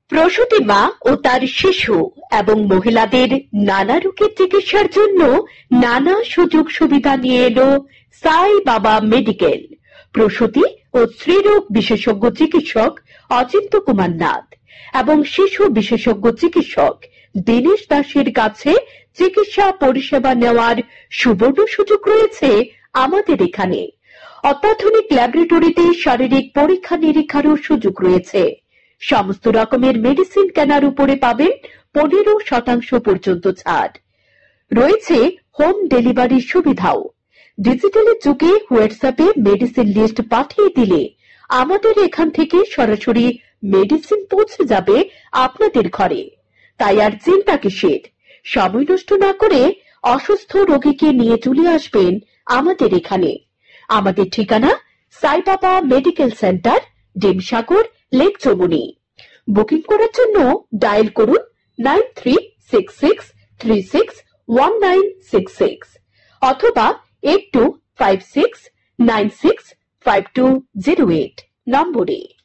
প্রসূতি মা ও তার শিশু এবং মহিলাদের নানা রোগের চিকিৎসার জন্য নানা সুযোগ সুবিধা নিয়ে এলো সাই বাবা মেডিকেল। প্রসূতি ও স্ত্রীরোগ বিশেষজ্ঞ চিকিৎসক অচিন্ত কুমার নাথ এবং শিশু বিশেষজ্ঞ চিকিৎসক দীনেশ দাসের কাছে চিকিৎসা পরিষেবা নেওয়ার সুবর্ণ সুযোগ রয়েছে আমাদের এখানে। অত্যাধুনিক ল্যাবরেটরিতে শারীরিক পরীক্ষা নিরীক্ষারও সুযোগ রয়েছে। সমস্ত রকমের মেডিসিন কেনার উপরে পাবেন 15% পর্যন্ত ছাড়। রয়েছে হোম ডেলিভারির সুবিধাও। ডিজিটালের যুগে হোয়াটসঅ্যাপে মেডিসিন লিস্ট পাঠিয়ে দিলে আমাদের এখান থেকে সরাসরি মেডিসিন পৌঁছে যাবে আপনাদের ঘরে। তাই আর চিন্তা কিসের? সময় নষ্ট না করে অসুস্থ রোগীকে নিয়ে চলে আসবেন আমাদের এখানে। আমাদের ঠিকানা সাই বাবা medical centre, Dimsagar, lake Chowmuhani. Booking করার জন্য ডায়াল করুন 9366361966 অথবা 8256965208 নম্বরে।